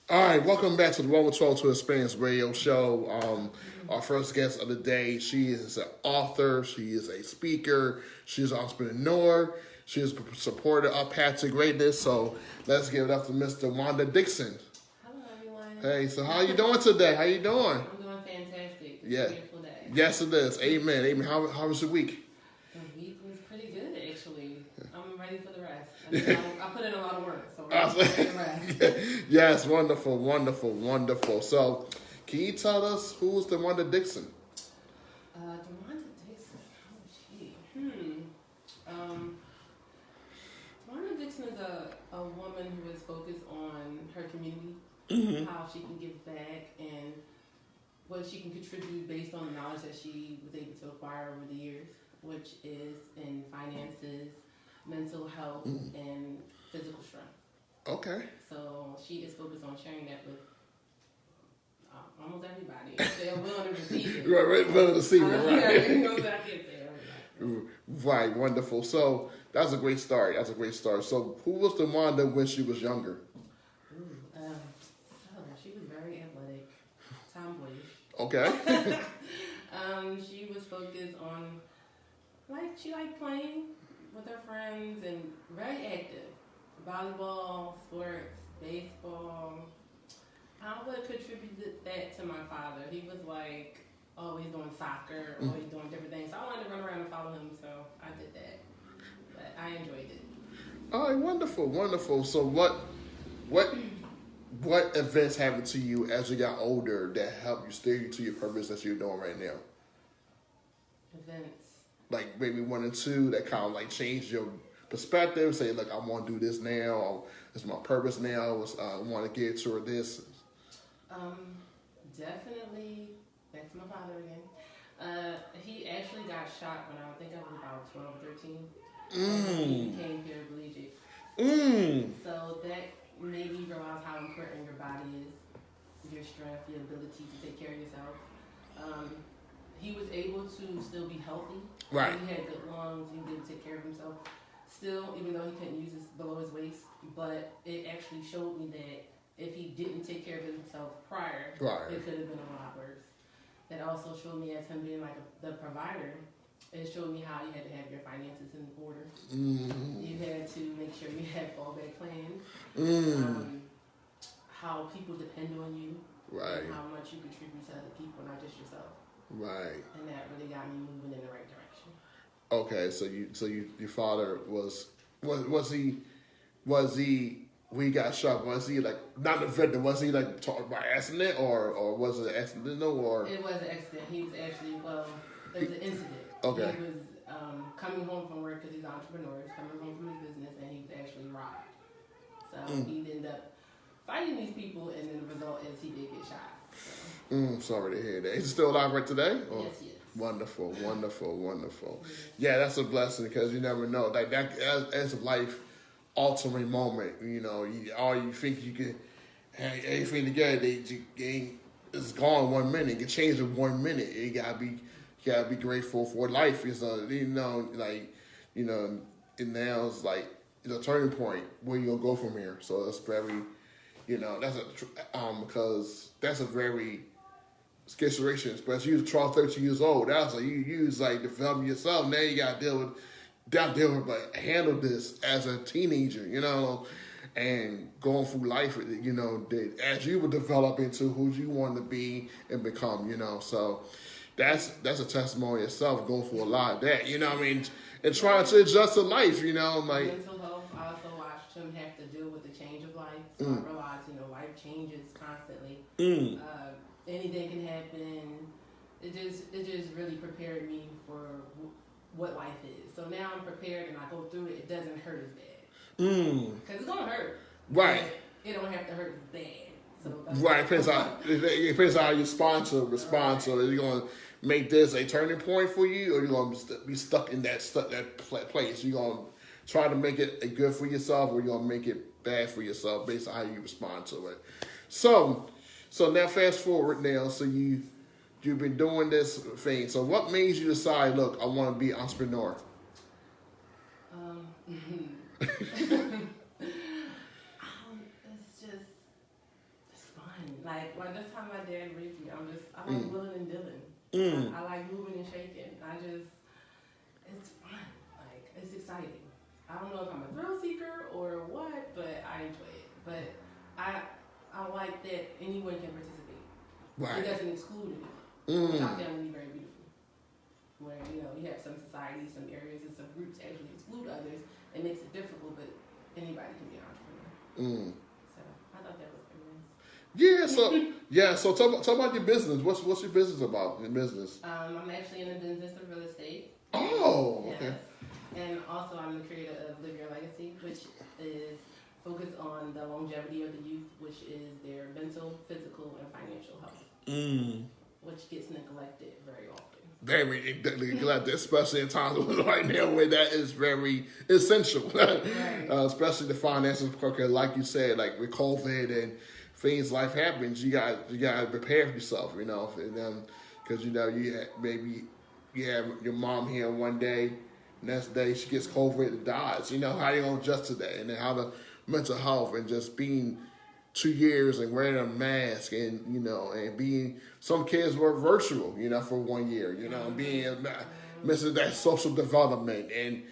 All right, welcome back to the Roman 12 to Experience Radio Show. Our first guest of the day, she is an author, she is a speaker, she is an entrepreneur, she is a supporter of Path to Greatness. So let's give it up to Miss Duanda Dixon. Hello, everyone. Hey, so how you doing today? How you doing? I'm doing fantastic. It's Yeah. a beautiful day. Yes, it is. Amen. Amen. How was your week? The week was pretty good, actually. I'm ready for the rest. I put in a lot of work, so I'm ready for the rest. Yes, wonderful, wonderful, wonderful. So, can you tell us who's Duanda Dixon? Duanda Dixon. Oh, gee. Duanda Dixon is a woman who is focused on her community, how she can give back, and what she can contribute based on the knowledge that she was able to acquire over the years, which is in finances, mental health, and physical strength. Okay. So she is focused on sharing that with almost everybody. If they're willing to receive it. Right, willing to receive it, right. You know what I can say. Right, wonderful. So, that's a great start. That's a great start. So, who was Duanda when she was younger? She was very athletic, tomboyish. Okay. She was focused on, she liked playing with her friends and very active. Volleyball, sports, baseball. I would have contributed that to my father. He was always doing soccer, always doing different things. So I wanted to run around and follow him, so I did that. But I enjoyed it. All right, wonderful, wonderful. So, what events happened to you as you got older that helped you steer to your purpose that you're doing right now? Events. Like maybe one or two that kind of changed your perspective. Say, look, I want to do this now. Or, it's my purpose now. I want to get toward this. Definitely. Back to my father again. He actually got shot when I think I was about 12 or 13. He became paraplegic. So that made me realize how important your body is, your strength, your ability to take care of yourself. He was able to still be healthy. Right. He had good lungs. He did take care of himself. Still, even though he couldn't use his below his waist, but it actually showed me that if he didn't take care of himself prior, it could have been a lot worse. That also showed me, as him being the provider, it showed me how you had to have your finances in order. You had to make sure you had fallback plans. How people depend on you. Right. And how much you contribute to other people, not just yourself. Right. And that really got me moving in the right direction. Okay, so your father was he when he got shot, was he not a victim, was he talked by accident or was it accidental or? It was an accident. He was actually, it was an incident. Okay. He was coming home from work because he's an entrepreneur. He's coming home from his business and he was actually robbed. So he ended up fighting these people and then the result is he did get shot. So. Sorry to hear that. Is he still alive right today? Or? Yes, he is. Wonderful, wonderful, wonderful. Yeah, that's a blessing because you never know. That as a life altering moment, all you think you can have everything together, it's gone 1 minute. It can change in 1 minute. You gotta be grateful for life. It's and now it's it's a turning point. Where you gonna go from here? So that's very, because that's a very situation, especially you 12, 13 years old. That's you developing yourself. Now you gotta deal with handle this as a teenager, and going through life, as you would develop into who you want to be and become, So that's a testimony itself, going through a lot of that, and trying to adjust to life, Mental health. I also watched him have to deal with the change of life. So I realized, life changes constantly. Anything can happen. It just really prepared me for what life is. So now I'm prepared and I go through it. It doesn't hurt as bad. Because it's gonna hurt. Right. It don't have to hurt as bad. So right. It depends on how you respond to it. Are you gonna make this a turning point for you, or you gonna be stuck in that place? You gonna try to make it a good for yourself, or you gonna make it bad for yourself based on how you respond to it. So now fast forward now. So you've been doing this thing. So what made you decide? Look, I want to be an entrepreneur. It's Like, by this time my dad raised me, I like willing and dealing. I like moving and shaking. It's fun. Like, it's exciting. I don't know if I'm a thrill seeker or what, but I enjoy it. But I like that anyone can participate. Right. It doesn't exclude anyone. Which I found to be very beautiful. Where, you have some societies, some areas, and some groups actually exclude others. It makes it difficult, but anybody can be an entrepreneur. So I thought that was very nice. So talk about your business. What's your business about? Your business? I'm actually in the business of real estate. Oh, okay. Yes. And also I'm the creator of Live Your Legacy, which is focused on the longevity of the youth, which is their mental, physical, and financial health, which gets neglected very often. Very neglected, especially in times right now where that is very essential. Right. Especially the finances, because like you said, like with COVID and things, life happens. You got to prepare for yourself, because maybe you have your mom here one day, next day she gets COVID and dies. How you gonna adjust to that, and then how the mental health and just being 2 years and wearing a mask and and being, some kids were virtual for 1 year, being missing that social development, and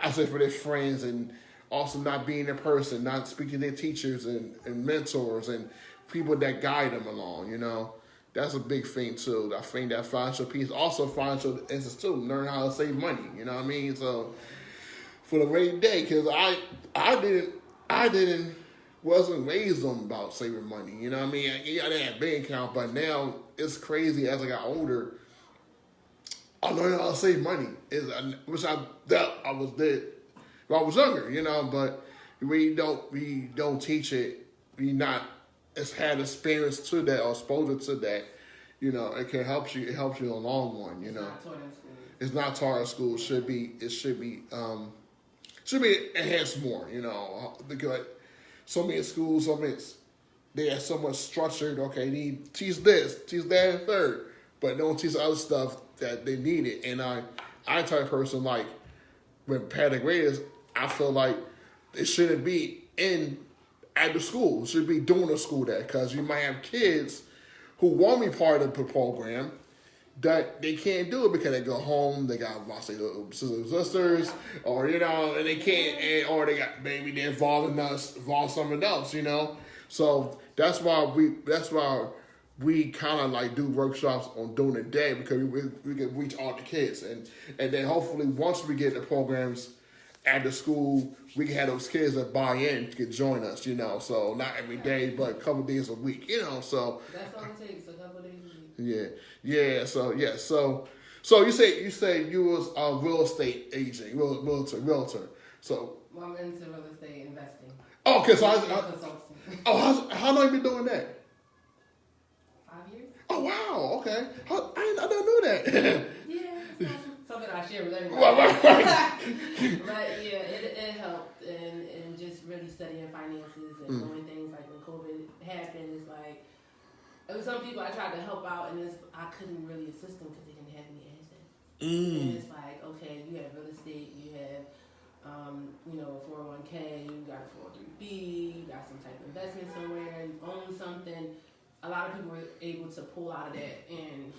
I say for their friends, and also not being in person, not speaking to their teachers and mentors and people that guide them along. That's a big thing too. I think that financial piece, also financial institute, learn how to save money. You know what I mean? So for the rainy day, because I wasn't raised on about saving money. You know what I mean? I didn't have a bank account, but now it's crazy. As I got older, I learned how to save money, which I thought I was dead when I was younger. But we don't teach it. We not had experience to that or exposure to that. It can help you. It helps you in the long run. It's not taught in school. It should be enhanced more. Because so many schools, they are so much structured. Okay, need teach this, teach that, and third, but don't teach other stuff that they needed. And I type of person, like with panic graders, I feel like it shouldn't be at the school. It should be doing the school that, because you might have kids who want to be part of the program that they can't do it because they go home, they got lost their sisters, or and they can't, or they got maybe they're involved something else, So that's why we kind of like do workshops on during the day, because we can reach all the kids, and then hopefully once we get the programs at the school, we can have those kids that buy in to join us, So not every day, but a couple days a week, So that's all it takes, a couple days a week. Yeah. So you say you was a real estate agent, realtor. So I'm into real estate investing. Oh, okay. How long have you been doing that? 5 years. Oh wow. Okay. I don't know that. Yeah, it's not something I share with everybody. Right. But yeah, it helped, and just really studying finances and knowing things like when COVID happened. It's like, some people I tried to help out, and I couldn't really assist them because they didn't have any assets. And it's like, okay, you have real estate, you have, a 401k, you got a 403b, you got some type of investment somewhere, you own something. A lot of people were able to pull out of that and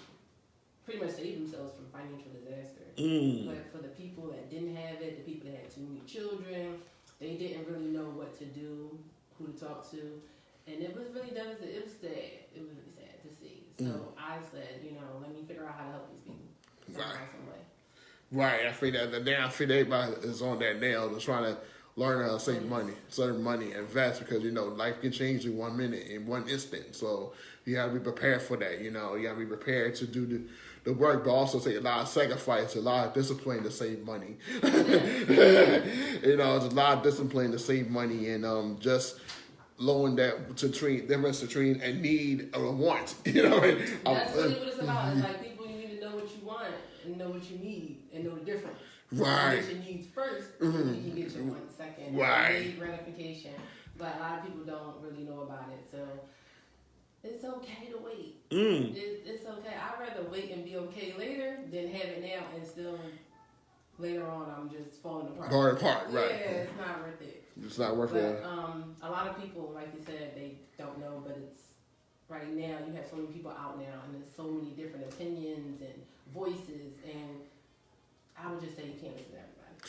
pretty much save themselves from financial disaster. But for the people that didn't have it, the people that had too many children, they didn't really know what to do, who to talk to. And it was really devastating. It was sad. It was really sad to see. So I said, let me figure out how to help these people some way. Right. I think everybody is on that now. They're trying to learn how to save money, invest, because life can change in 1 minute, in one instant. So you got to be prepared for that. You got to be prepared to do the work, but also take a lot of sacrifice, a lot of discipline to save money. It's a lot of discipline to save money, and just lowering that difference between a need or a want. That's really what it's about. It's like, people, you need to know what you want and know what you need and know the difference. Right. You get your needs first, and then you can get your wants second. Right. Need gratification, but a lot of people don't really know about it. So it's okay to wait. It's okay. I'd rather wait and be okay later than have it now and still later on I'm just falling apart. Right. Yeah, it's not worth it. It's not worth it. A lot of people, like you said, they don't know, but right now you have so many people out now, and there's so many different opinions and voices, and I would just say you can't listen to everybody.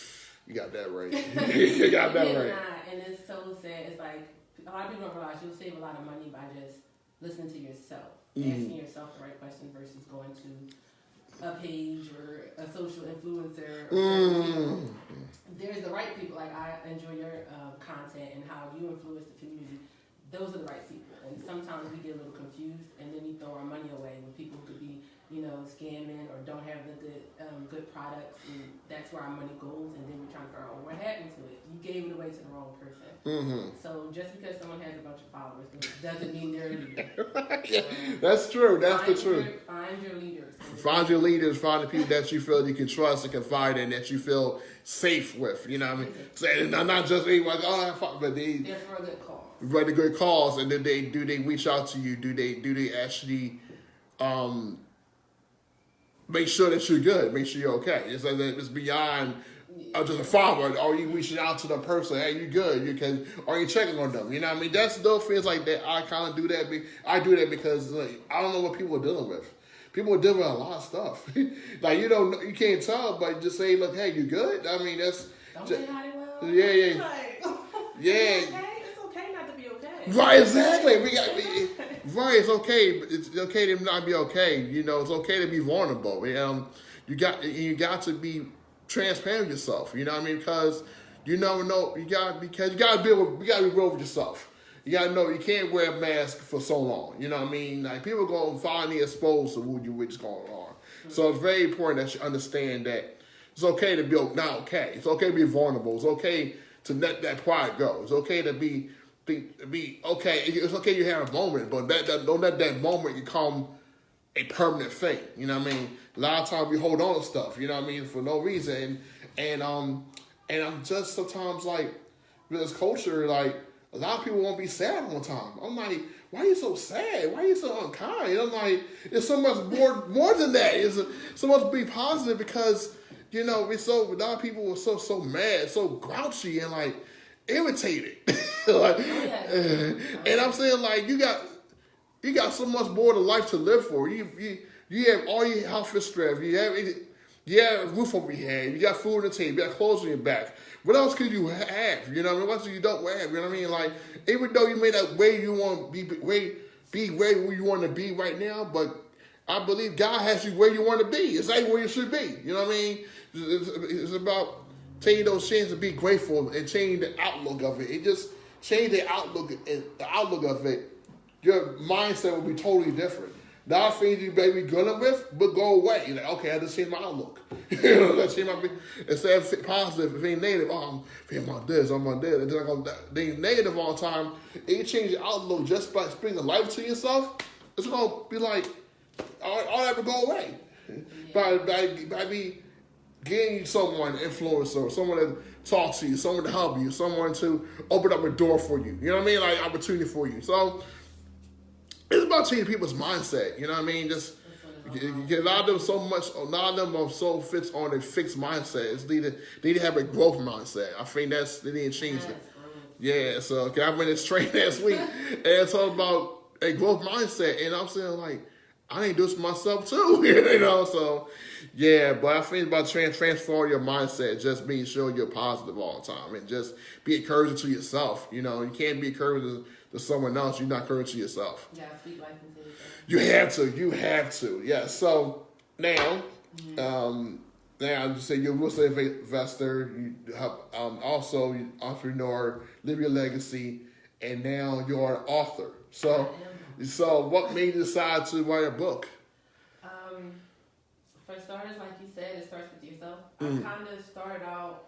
You got that right. You got that right. Not, and it's so sad. It's like a lot of people don't realize you'll save a lot of money by just listening to yourself, asking yourself the right question versus going to a page or a social influencer. Or there's the right people. Like, I enjoy your content and how you influence the community. Those are the right people. And sometimes we get a little confused, and then we throw our money away when people could be, scamming or don't have the good products, and that's where our money goes. And then we're trying to figure out what happened to it. You gave it away to the wrong person. So just because someone has a bunch of followers doesn't mean they're a leader. Yeah, that's true. That's the truth. Find your leaders. Find your leaders. Find the people that you feel you can trust and confide in, that you feel safe with. You know what I mean? So, not just like, but they're for a good cause. Right, a good cause, and then do they reach out to you? Do they actually make sure that you're good? Make sure you're okay. It's beyond just a follower. Are you reaching out to the person? Hey, you good? Are you checking on them? You know what I mean? That's those things like that. I kind of do that. I do that because I don't know what people are dealing with. People are dealing with a lot of stuff. Like, you can't tell, but just say, look, hey, you good? I mean, that's don't say how they will. Yeah. It's okay not to be okay. Right, exactly. Right, it's okay. It's okay to not be okay. It's okay to be vulnerable. You got to be transparent with yourself. You know what I mean? Because you never know. You gotta be real with yourself. You gotta know you can't wear a mask for so long. You know what I mean? Like, people are gonna finally expose to what's going on. So it's very important that you understand that it's okay to be not okay. It's okay to be vulnerable. It's okay to let that pride go. It's okay to be okay. It's okay you have a moment, but don't let that moment become a permanent thing. You know what I mean? A lot of times we hold on to stuff, you know what I mean, for no reason. And I'm just sometimes like, with this culture, like, a lot of people won't be sad all the time. I'm like, why are you so sad? Why are you so unkind? I'm like, it's so much more than that. It's so much to be positive, because it's a lot of people were so mad, so grouchy, and like irritated. And I'm saying, like, you got so much more to life to live for. You have all your health and strength. You have a roof over your head. You got food on the table. You got clothes on your back. What else could you have? You know what I mean? What else you don't have? You know what I mean? Like, even though you may not where you want to be where you want to be right now, but I believe God has you where you want to be. It's like where you should be. You know what I mean? It's about taking those chances to be grateful and change the outlook of it. It just change the outlook of it. Your mindset will be totally different. Now things you may be good with, but go away. You're like, okay, I just changed my outlook. Let's change instead of positive, being negative, I'm feeling about this, I'm on this. And then I'm going to be negative all the time. And you change your outlook just by bringing life to yourself, it's going to be like, all that will go away. By me getting you someone, influencer, someone to talk to you, someone to help you, someone to open up a door for you. You know what I mean? Like, opportunity for you. So, it's about changing people's mindset. You know what I mean? Just a lot of them are so fixed on a fixed mindset. They need to have a growth mindset. I think they need to change it. Yeah. So I went this train last week and it's all about a growth mindset, and I'm saying, like, I need to do this for myself too. So yeah. But I think it's about transforming your mindset, just being sure you're positive all the time, and just be encouraging to yourself. You can't be encouraging to someone else. You're not encouraging yourself. Yeah, speak life into yourself. You have to. Yeah. So now, now you say you're a real estate investor. You also you're an entrepreneur, live your legacy, and now you're an author. So what made you decide to write a book? For starters, like you said, it starts with yourself. I kind of started out.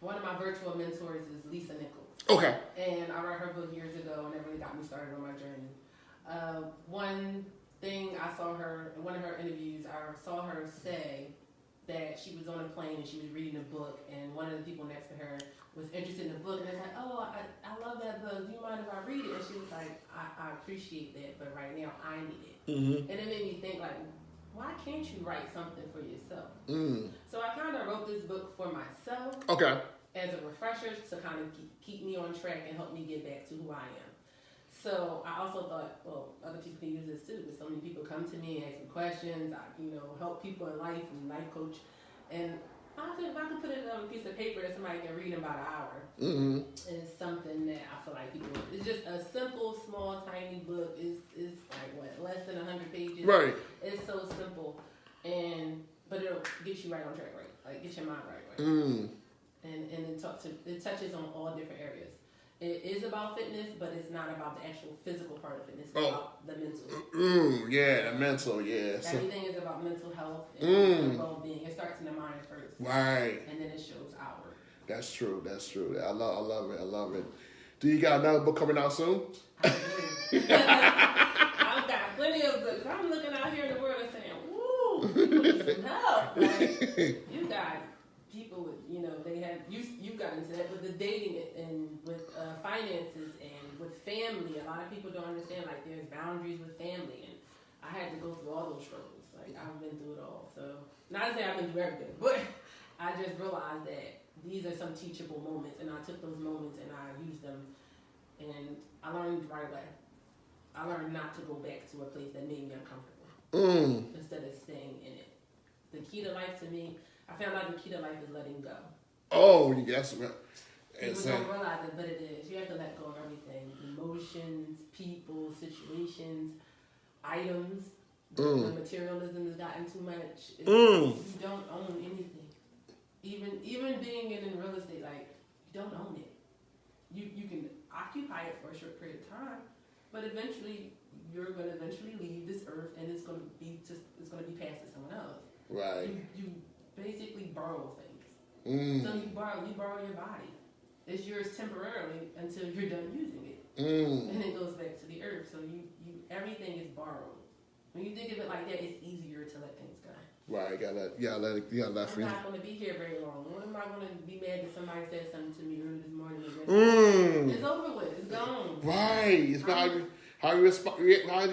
One of my virtual mentors is Lisa Nichols. Okay. And I read her book years ago, and it really got me started on my journey. One thing I saw her, in one of her interviews, I saw her say that she was on a plane and she was reading a book, and one of the people next to her was interested in the book, and they was like, oh, I love that book. Do you mind if I read it? And she was like, I appreciate that, but right now I need it. And it made me think, like, why can't you write something for yourself? So I kind of wrote this book for myself. Okay. As a refresher to kind of keep me on track and help me get back to who I am. So I also thought, well, other people can use this too, because so many people come to me and ask me questions. I, help people in life and life coach. And if I could put it on a piece of paper that somebody can read in about an hour, it's something that I feel like people. It's just a simple, small, tiny book. It's like what, less than 100 pages. Right. It's so simple, but it'll get you right on track, right? Like get your mind right. And it touches on all different areas. It is about fitness, but it's not about the actual physical part of fitness. It's about the mental. Yeah, the mental, yeah. Everything is about mental health and well-being. It starts in the mind first. Right. And then it shows outward. That's true. I love it. Do you got another book coming out soon? I do. I've got plenty of books. I'm looking out here in the world and saying, woo, people need some help. Like, you got people with, they have, you got into that with the dating and with finances and with family. A lot of people don't understand, like, there's boundaries with family. And I had to go through all those struggles. Like, I've been through it all. So, not to say I've been through everything, but I just realized that these are some teachable moments. And I took those moments and I used them. And I learned right away. I learned not to go back to a place that made me uncomfortable instead of staying in it. The key to life to me, I found out the key to life is letting go. Oh, yes. People don't realize it, but it is. You have to let go of everything. Emotions, people, situations, items. The materialism has gotten too much. You don't own anything. Even being in real estate, like, you don't own it. You can occupy it for a short period of time, but eventually you're going to leave this earth, and it's going to be passed to someone else. Right. You basically borrow things. So you borrow your body. It's yours temporarily until you're done using it, and it goes back to the earth. So you everything is borrowed. When you think of it like that, it's easier to let things go. Right, you gotta let I'm not going to be here very long. When am I going to be mad that somebody said something to me early this morning? It's over with. It's gone. Right. It's about how you respond. It's about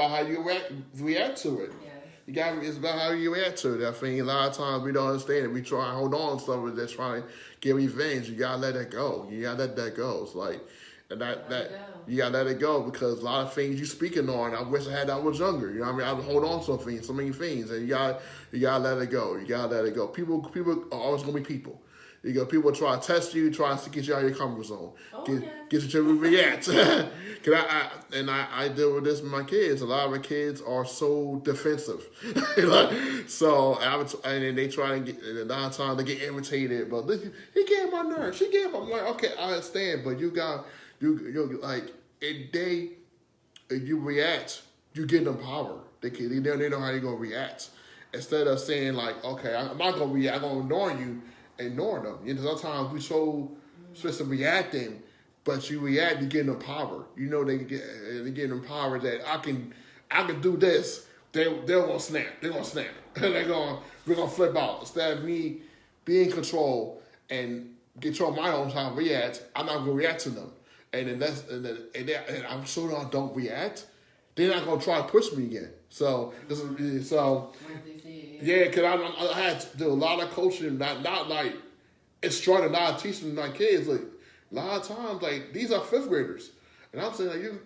how you react to it. Yes. It's about how you react to it. I think a lot of times we don't understand it. We try to hold on to something that's trying to get revenge. You gotta let it go. You gotta let that go. It's like, and you gotta let it go, because a lot of things you speaking on, I wish I had that when I was younger. You know what I mean? I would hold on to so many things, and you gotta let it go. You gotta let it go. People are always gonna be people. People try to test you, try to get you out of your comfort zone, get you to react. I deal with this with my kids. A lot of my kids are so defensive, and they try to get. And a lot of times they get irritated. But listen, he gave my nerve. She gave my. I'm like, okay, I understand, but you like if you react, you give them power. They know how you're gonna react. Instead of saying like, okay, I'm not gonna react. I'm gonna ignore them. Sometimes we so supposed to reacting, but you react, you get them power. They get them power that I can do this. They're gonna snap. They're gonna snap. We're gonna flip out. Instead of me being in control and control my own how I react, I'm not gonna react to them. And I'm sure I don't react. They're not gonna try to push me again. Yeah, because I had to do a lot of coaching, not like instructing, not teaching my kids. Like a lot of times, like these are fifth graders, and I'm saying like you're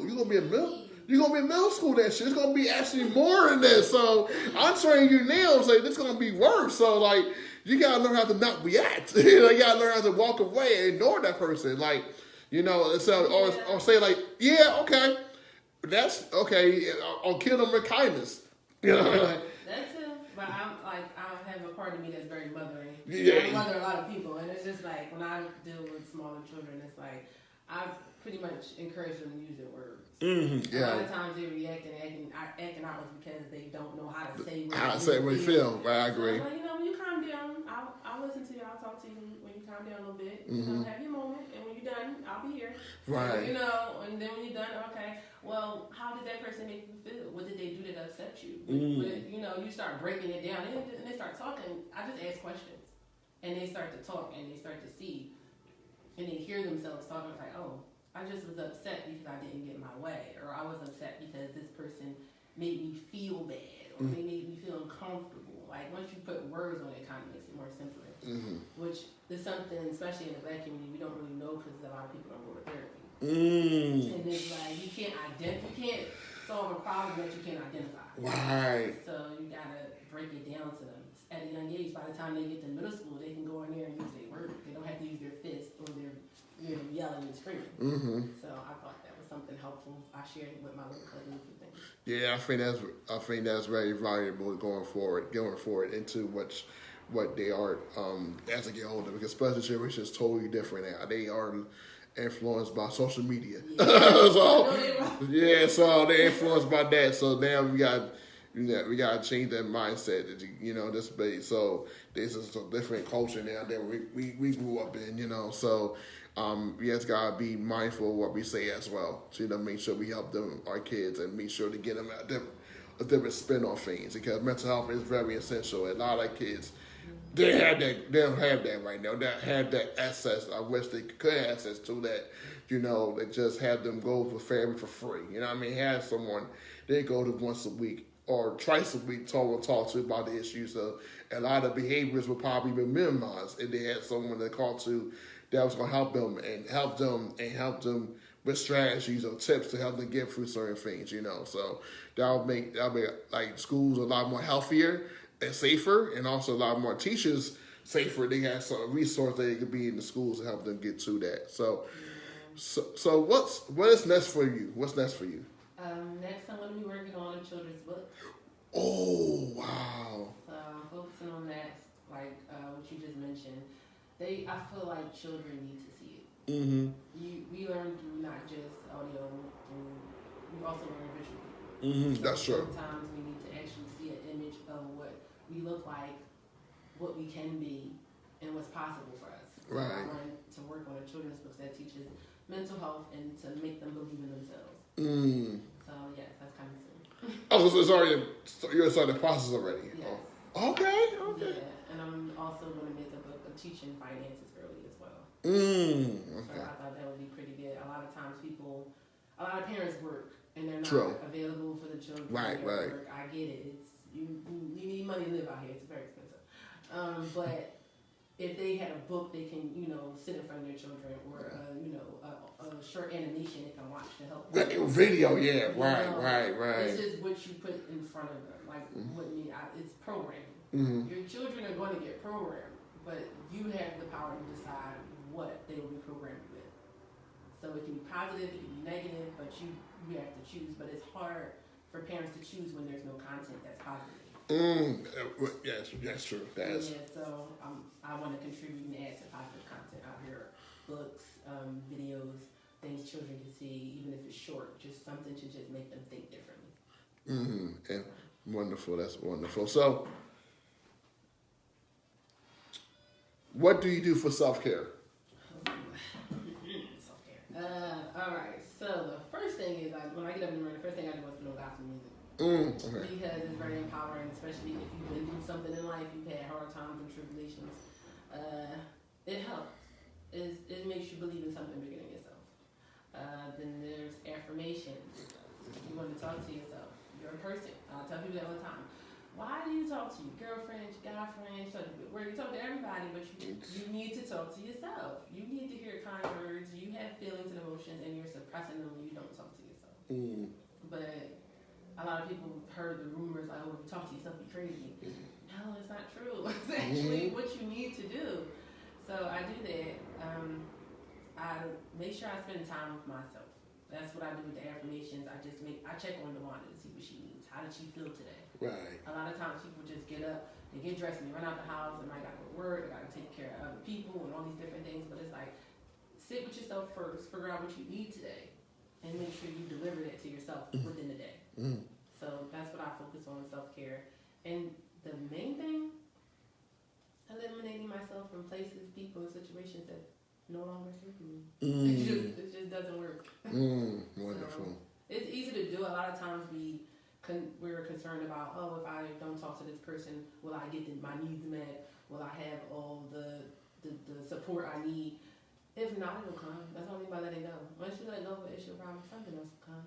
gonna be in middle school. That shit, it's gonna be actually more than this. So I'm training you now. Say this gonna be worse. So like you gotta learn how to not react. You gotta learn how to walk away and ignore that person. Like or say like, yeah, okay, that's okay. I'll kill them with kindness. That's it. But I have a part of me that's very mothering. I mother a lot of people, and it's just like when I deal with smaller children, it's like I pretty much encourage them to use their words. A lot of times they react and acting out because they don't know how to say what they feel. Right, I agree. So, when you calm down, I'll listen to you. I'll talk to you when you calm down a little bit. Have your moment, and when you're done, I'll be here. Right. And then when you're done, okay. Well, how did that person make you feel? What did they do that upset you? You start breaking it down, and they start talking. I just ask questions, and they start to talk, and they start to see, and they hear themselves talking like, oh, I just was upset because I didn't get my way, or I was upset because this person made me feel bad, or they made me feel uncomfortable. Like once you put words on it, it kind of makes it more simpler. Which is something, especially in the Black community, we don't really know because a lot of people don't go to therapy. And it's like you can't solve a problem that you can't identify. Right. So you gotta break it down to them at a young age. By the time they get to middle school, they can go in there and use their words. They don't have to use their fists or their yelling and screaming. So I thought that was something helpful. I shared it with my little cousins and things. Yeah, I think that's very valuable going forward into what they are as they get older, because special generation is totally different now. They are influenced by social media. Yeah. So they're influenced by that. So now we got to change that mindset. This base. So this is a different culture now that we grew up in. So we just gotta be mindful of what we say as well. So make sure we help our kids, and make sure to get them a different spin on things, because mental health is very essential. And a lot of kids, they don't have that right now. They have that access. I wish they could have access to that. They just have them go for therapy for free. Have someone they go to once a week or twice a week talk to about the issues. So a lot of behaviors will probably be minimized if they had someone to call to that was going to help them with strategies or tips to help them get through certain things. So that'll make like schools a lot more healthier and safer, and also a lot more teachers safer. They have some resource that they could be in the schools to help them get to that. So what is next for you? What's next for you? Next, I'm going to be working on a children's book. Oh, wow. So I'm focusing on that, like what you just mentioned. I feel like children need to see it. We learn through not just audio, we also learn visually. So that's true. Sometimes we need to actually see an image of what we look like, what we can be, and what's possible for us. Right. So I wanted to work on a children's book that teaches mental health and to make them believe in themselves. So yes, that's coming soon. Oh, so you're starting the process already. Yes. Oh. Okay. Yeah, and I'm also going to make a book of teaching finances early as well. Okay. So I thought that would be pretty good. A lot of times a lot of parents work and they're not True. available for the children. Right. Work. I get it. It's you need money to live out here. It's very expensive. But if they had a book they can, sit in front of their children, or a short animation they can watch to help. Video, yeah, right. It's just what you put in front of them, like it's programming. Your children are going to get programmed, but you have the power to decide what they will be programmed with. So it can be positive, it can be negative, but you have to choose. But it's hard for parents to choose when there's no content that's positive. Yes, that's true. So I want to contribute and add some positive content out here. Books, videos, things children can see, even if it's short, just something to just make them think differently. And wonderful, that's wonderful. So, what do you do for self-care? Self-care. All right, so the first thing is, when I get up in the morning, the first thing I do is put on gospel music. Okay. Because it's very empowering, especially if you've been through something in life, you've had hard times and tribulations. It helps. It makes you believe in something bigger than yourself. Then there's affirmations. You want to talk to yourself. You're a person. I tell people that all the time. Why do you talk to your girlfriends, guy friends, where you talk to everybody, but you need to talk to yourself. You need to hear kind words. You have feelings and emotions, and you're suppressing them when you don't talk to yourself. But a lot of people heard the rumors like, oh, if you talk to yourself, you're crazy. No, it's not true. It's actually what you need to do. So I do that. I make sure I spend time with myself. That's what I do with the affirmations. I check on Duanda to see what she needs. How did she feel today? Right. A lot of times people just get up, they get dressed, and they run out the house, and I got to go to work, I got to take care of other people, and all these different things. But it's like, sit with yourself first, figure out what you need today, and make sure you deliver that to yourself within the day. So that's what I focus on, self-care. And the main thing, eliminating myself from places, people, and situations that no longer serve me. It just doesn't work. Wonderful. So it's easy to do. A lot of times we're concerned about, if I don't talk to this person, will I get my needs met? Will I have all the support I need? If not, it'll come. That's only by letting go. Once you let go of an issue or problem, something else will come.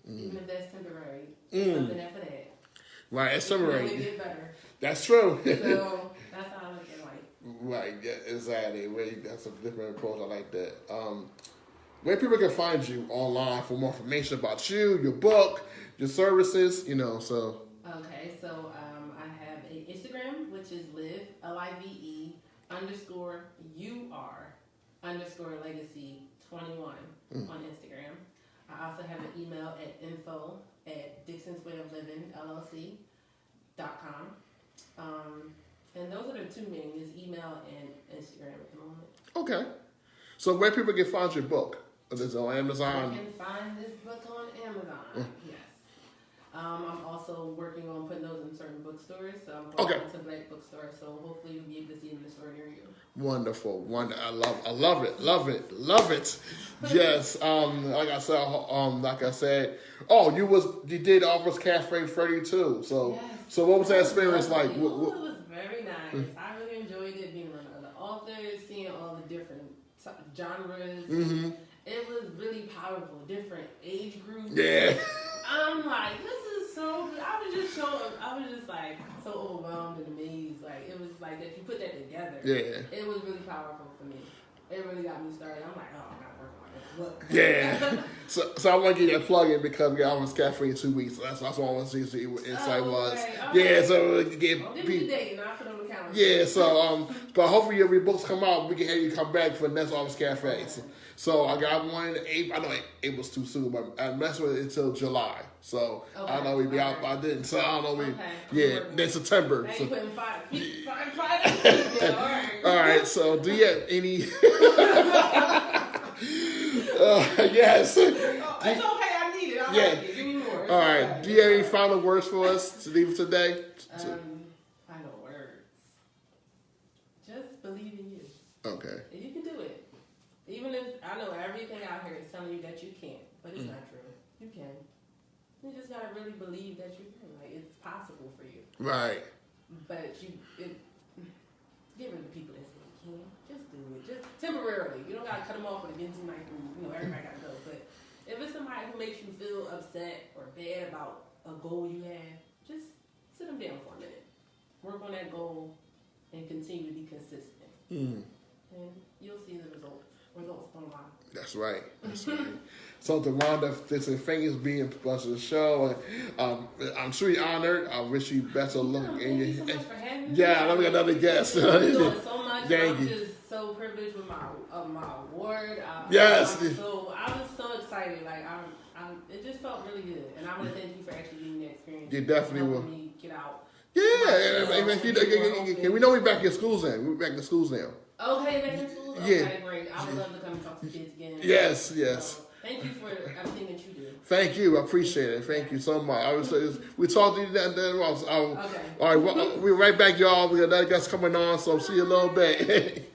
Even if that's temporary, something after that. Right, it's temporary. It will get better. That's true. So that's how I look at life. Right, yeah, exactly. That's a different approach. I like that. where people can find you online for more information about you, your book, your services, so. Okay, so I have an Instagram, which is live_UR_legacy 21 on Instagram. I also have an email at info@dixonswayoflivingllc.com. And those are the two main, is email and Instagram at the moment. Okay. So where people can find your book? Is it on Amazon? You can find this book on Amazon, yes. I'm also working on putting those in certain bookstores, so I'm going to Black bookstores, so hopefully you'll be able to see them in the store near you. Wonderful. I love it. Yes. Like I said, you did Office Cafe 32. So Yes. so what was that experience like? It was very nice. I really enjoyed it, being around other authors, seeing all the different genres. Mm-hmm. It was really powerful, different age groups. Yeah. I'm like, this is so good. I was just like so overwhelmed and amazed. Like, it was like that you put that together. Yeah. It was really powerful for me. It really got me started. I'm like, oh, I gotta work on this book. Yeah. so I want to get that plug in because we got Office Cafe in 2 weeks. So that's what I want to see what insight was. Okay. Yeah. So we can get I'll give you a date and I'll put it on the calendar. Yeah. So but hopefully your books come out, we can have you come back for the next Office Cafe. So I got one in April. I know April's too soon, but I messed with it until July. So I know we'd be out by then. So I don't know. Then September. Now So. you putting five. All right. So do you have any? Yes. It's okay. I need it. I like it. Give me more. All right. Do you have any final words for us to leave today? Final words. Just believe in you. Okay. You can do it. Even if I know everything out here is telling you that you can't, but it's not true. You can. You just gotta really believe that you can. Like, it's possible for you. Right. But get rid of the people that say you can't. Just do it. Just temporarily. You don't gotta cut them off with a Ginsu knife and everybody gotta go. But if it's somebody who makes you feel upset or bad about a goal you have, just sit them down for a minute. Work on that goal and continue to be consistent. And you'll see the results. Results don't lie. That's right. So Duanda Dixon, thank you for being part of the show. I'm sure you're honored. I wish you best of luck. Thank you so much for having me. Yeah, let me get another guest. You're doing so much. Thank I'm you. just so privileged with my award. Yes. I was so excited. Like it just felt really good. And I want to thank you for actually giving me the experience. You definitely will. Me get out. Yeah, we know we're back in schools now. We're back in schools now. Okay, back in school? Yeah. Okay, great. I would love to come and talk to kids again. Yes. So, thank you for everything that you do. Thank you. I appreciate it. Thank you so much. We talked to you then. Okay. All right, we're right back, y'all. We got another guest coming on, so see you in a little bit.